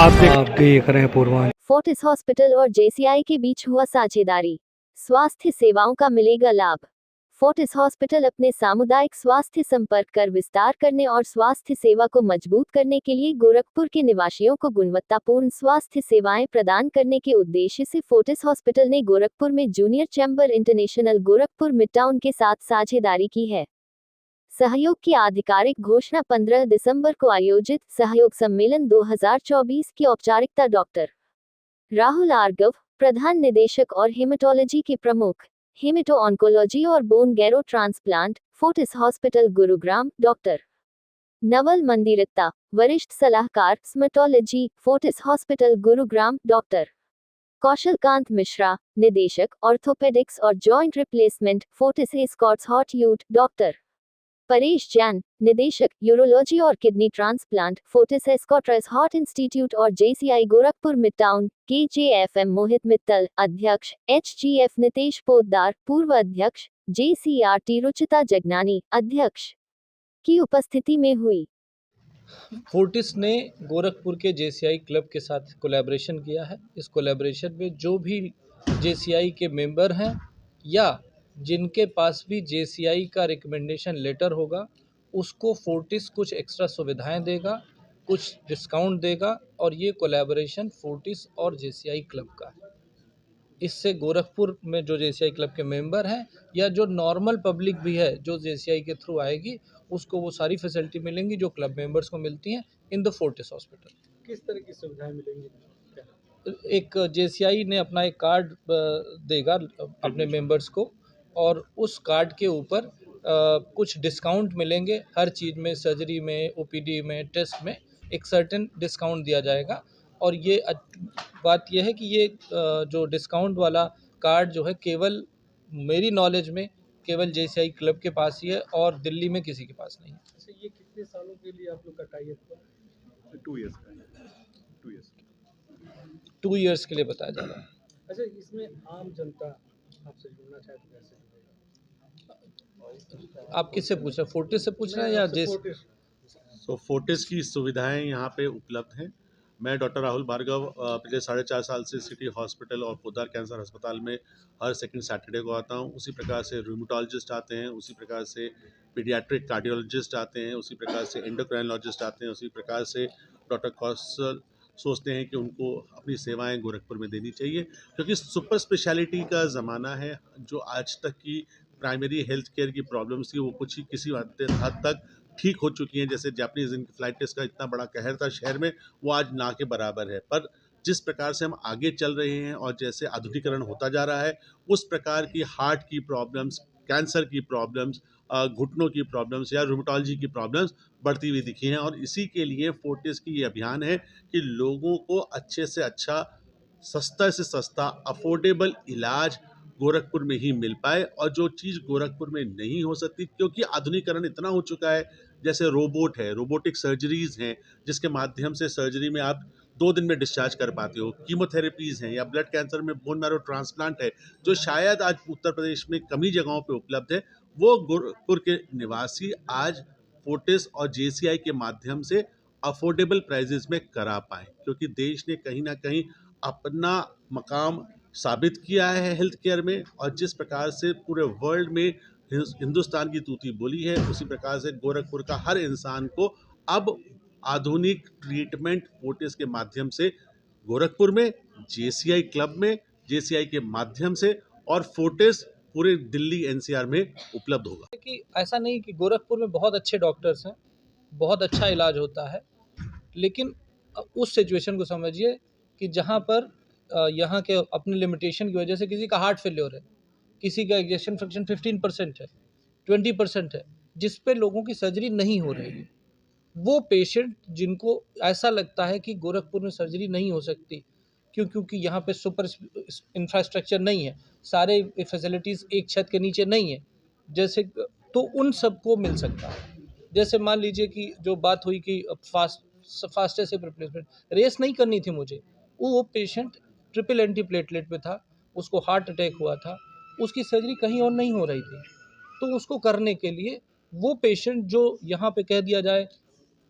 आप देख रहे हैं पूर्वांचल। फोर्टिस हॉस्पिटल और जेसीआई के बीच हुआ साझेदारी, स्वास्थ्य सेवाओं का मिलेगा लाभ। फोर्टिस हॉस्पिटल अपने सामुदायिक स्वास्थ्य संपर्क कर विस्तार करने और स्वास्थ्य सेवा को मजबूत करने के लिए गोरखपुर के निवासियों को गुणवत्तापूर्ण स्वास्थ्य सेवाएं प्रदान करने के उद्देश्य से फोर्टिस हॉस्पिटल ने गोरखपुर में junior chamber international Gorakhpur midtown के साथ साझेदारी की है। सहयोग की आधिकारिक घोषणा 15 दिसंबर को आयोजित सहयोग सम्मेलन 2024 की औपचारिकता डॉक्टर राहुल आर्गव, प्रधान निदेशक और हेमेटोलॉजी के प्रमुख, हेमेटो ऑन्कोलॉजी और bone marrow transplant, Fortis hospital Gurugram, doctor Naval Mandiratta, वरिष्ठ सलाहकार haematology, Fortis hospital Gurugram, doctor Kaushalkant Mishra, निदेशक ऑर्थोपेडिक्स और joint replacement, Fortis Escorts heart यूट, डॉक्टर परेश जैन, निदेशक यूरोलॉजी और kidney transplant, Fortis Escorts heart institute और JCI Gorakhpur Midtown, KJFM Mohit Mittal, अध्यक्ष, एचजीएफ नितेश पोद्दार, पूर्व अध्यक्ष, जेसीआरटी रुचिता जगनानी, अध्यक्ष की उपस्थिति में हुई। फोर्टिस ने गोरखपुर के जेसीआई क्लब के साथ कोलैबोरेशन किया है। इस कोलैबोरेशन में जो भी जेसीआई के मेंबर हैं या जिनके पास भी जेसीआई का रिकमेंडेशन लेटर होगा, उसको फोर्टिस कुछ एक्स्ट्रा सुविधाएं देगा, कुछ डिस्काउंट देगा और ये कोलैबोरेशन फोर्टिस और जेसीआई क्लब का है। इससे गोरखपुर में जो जेसीआई क्लब के मेंबर हैं या जो नॉर्मल पब्लिक भी है जो जेसीआई के थ्रू आएगी, उसको वो सारी फैसिलिटी मिलेंगी जो क्लब मेंबर्स को मिलती हैं इन द फोर्टिस हॉस्पिटल। किस तरह की सुविधाएं मिलेंगी? एक जेसीआई ने अपना एक कार्ड देगा अपने मेंबर्स को और उस कार्ड के ऊपर कुछ डिस्काउंट मिलेंगे हर चीज़ में, सर्जरी में, ओपीडी में, टेस्ट में एक सर्टेन डिस्काउंट दिया जाएगा। और ये बात यह है कि ये जो डिस्काउंट वाला कार्ड जो है केवल मेरी नॉलेज में केवल जेसीआई क्लब के पास ही है और दिल्ली में किसी के पास नहीं है। अच्छा, ये कितने सालों के लिए आप लोग का टाई अप है? 2 इयर्स का 2 इयर्स के लिए बताया जा रहा है। अच्छा, इसमें आम जनता आपसे जुड़ना चाहे तो कैसे जुड़ेगा? आप किससे पूछ रहे हैं, फोर्टिस से पूछ रहे हैं या फोर्टिस? सो फोर्टिस की सुविधाएं यहाँ पे उपलब्ध हैं। मैं डॉक्टर राहुल भार्गव पिछले 4.5 साल से सिटी हॉस्पिटल और पोद्दार कैंसर अस्पताल में हर सेकंड सैटरडे को आता हूँ। उसी प्रकार से रूमेटोलॉजिस्ट आते हैं, उसी प्रकार से पीडियाट्रिक कार्डियोलॉजिस्ट आते हैं, उसी प्रकार से एंडोक्राइनोलॉजिस्ट आते हैं, उसी प्रकार से डॉक्टर कौशल सोचते हैं कि उनको अपनी सेवाएं गोरखपुर में देनी चाहिए, क्योंकि सुपर स्पेशलिटी का ज़माना है। जो आज तक की प्राइमरी हेल्थ केयर की प्रॉब्लम्स थी वो कुछ ही किसी हद तक ठीक हो चुकी हैं। जैसे जापानीज इन्फ्लाइटिस का इतना बड़ा कहर था शहर में, वो आज ना के बराबर है। पर जिस प्रकार से हम आगे चल रहे हैं और जैसे आधुनिकीकरण होता जा रहा है, उस प्रकार की हार्ट की प्रॉब्लम्स, कैंसर की प्रॉब्लम्स, घुटनों की प्रॉब्लम्स या रूमेटोलॉजी की प्रॉब्लम्स बढ़ती हुई दिखी हैं। और इसी के लिए फोर्टिस की ये अभियान है कि लोगों को अच्छे से अच्छा, सस्ता से सस्ता, अफोर्डेबल इलाज गोरखपुर में ही मिल पाए। और जो चीज़ गोरखपुर में नहीं हो सकती, क्योंकि आधुनिकीकरण इतना हो चुका है, जैसे रोबोट है, रोबोटिक सर्जरीज़ हैं जिसके माध्यम से सर्जरी में आप 2 दिन में डिस्चार्ज कर पाते हो, कीमोथेरेपीज़ हैं, या ब्लड कैंसर में बोन मैरो ट्रांसप्लांट है, जो शायद आज उत्तर प्रदेश में कम ही जगहों पे उपलब्ध है। वो गोरखपुर के निवासी आज फोर्टिस और जेसीआई के माध्यम से अफोर्डेबल प्राइजेस में करा पाएँ, क्योंकि देश ने कहीं ना कहीं अपना मकाम साबित किया है हेल्थ केयर में। और जिस प्रकार से पूरे वर्ल्ड में हिंदुस्तान की तूती बोली है, उसी प्रकार से गोरखपुर का हर इंसान को अब आधुनिक ट्रीटमेंट फोर्टिस के माध्यम से गोरखपुर में, जेसीआई क्लब में, जेसीआई के माध्यम से और फोर्टिस पूरे दिल्ली एनसीआर में उपलब्ध होगा। कि ऐसा नहीं कि गोरखपुर में बहुत अच्छे डॉक्टर्स हैं, बहुत अच्छा इलाज होता है, लेकिन उस सिचुएशन को समझिए कि जहाँ पर यहाँ के अपनी लिमिटेशन की वजह से किसी का हार्ट फेल्योर है, किसी का एग्जेक्शन फ्रैक्शन 15% है, 20% है, जिस पे लोगों की सर्जरी नहीं हो रही है। वो पेशेंट जिनको ऐसा लगता है कि गोरखपुर में सर्जरी नहीं हो सकती क्योंकि यहाँ पे सुपर इंफ्रास्ट्रक्चर नहीं है, सारे फैसिलिटीज़ एक छत के नीचे नहीं है, जैसे तो उन सबको मिल सकता है। जैसे मान लीजिए कि जो बात हुई कि फास्टेस्ट रिप्लेसमेंट रेस नहीं करनी थी मुझे, वो पेशेंट ट्रिपल एंटीप्लेटलेट पे था, उसको हार्ट अटैक हुआ था, उसकी सर्जरी कहीं और नहीं हो रही थी, तो उसको करने के लिए वो पेशेंट जो यहाँ पे कह दिया जाए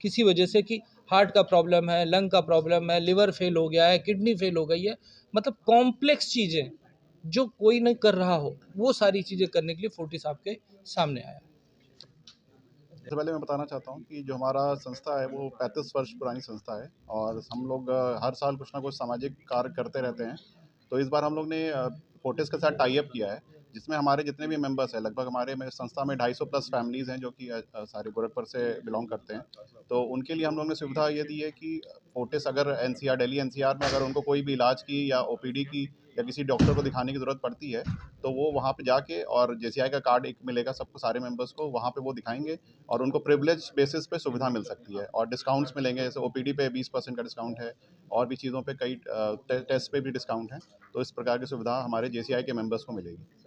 किसी वजह से कि हार्ट का प्रॉब्लम है, लंग का प्रॉब्लम है, लिवर फेल हो गया है, किडनी फेल हो गई है, मतलब कॉम्प्लेक्स चीज़ें जो कोई नहीं कर रहा हो, वो सारी चीज़ें करने के लिए फोर्टिस आपके सामने आया। सबसे पहले मैं बताना चाहता हूँ कि जो हमारा संस्था है वो 35 वर्ष पुरानी संस्था है और हम लोग हर साल कुछ ना कुछ सामाजिक कार्य करते रहते हैं। तो इस बार हम लोग ने फोर्टिस के साथ टाई अप किया है, जिसमें हमारे जितने भी मेंबर्स हैं, लगभग हमारे में संस्था में 250 प्लस फैमिलीज़ हैं जो कि सारे गोरखपुर से बिलोंग करते हैं। तो उनके लिए हम लोग ने सुविधा ये दी है कि फोर्टिस अगर एनसीआर, दिल्ली एनसीआर में अगर उनको कोई भी इलाज की या ओपीडी की या किसी डॉक्टर को दिखाने की ज़रूरत पड़ती है, तो वो वहाँ पे जाके और जेसीआई का कार्ड एक मिलेगा सबको, सारे मेंबर्स को, वहाँ पे वो दिखाएंगे और उनको प्रिविलेज बेसिस पे सुविधा मिल सकती है और डिस्काउंट्स मिलेंगे। जैसे ओपीडी पे 20% का डिस्काउंट है और भी चीज़ों पे कई टेस्ट पे भी डिस्काउंट है। तो इस प्रकार की सुविधा हमारे जेसीआई के मेंबर्स को मिलेगी।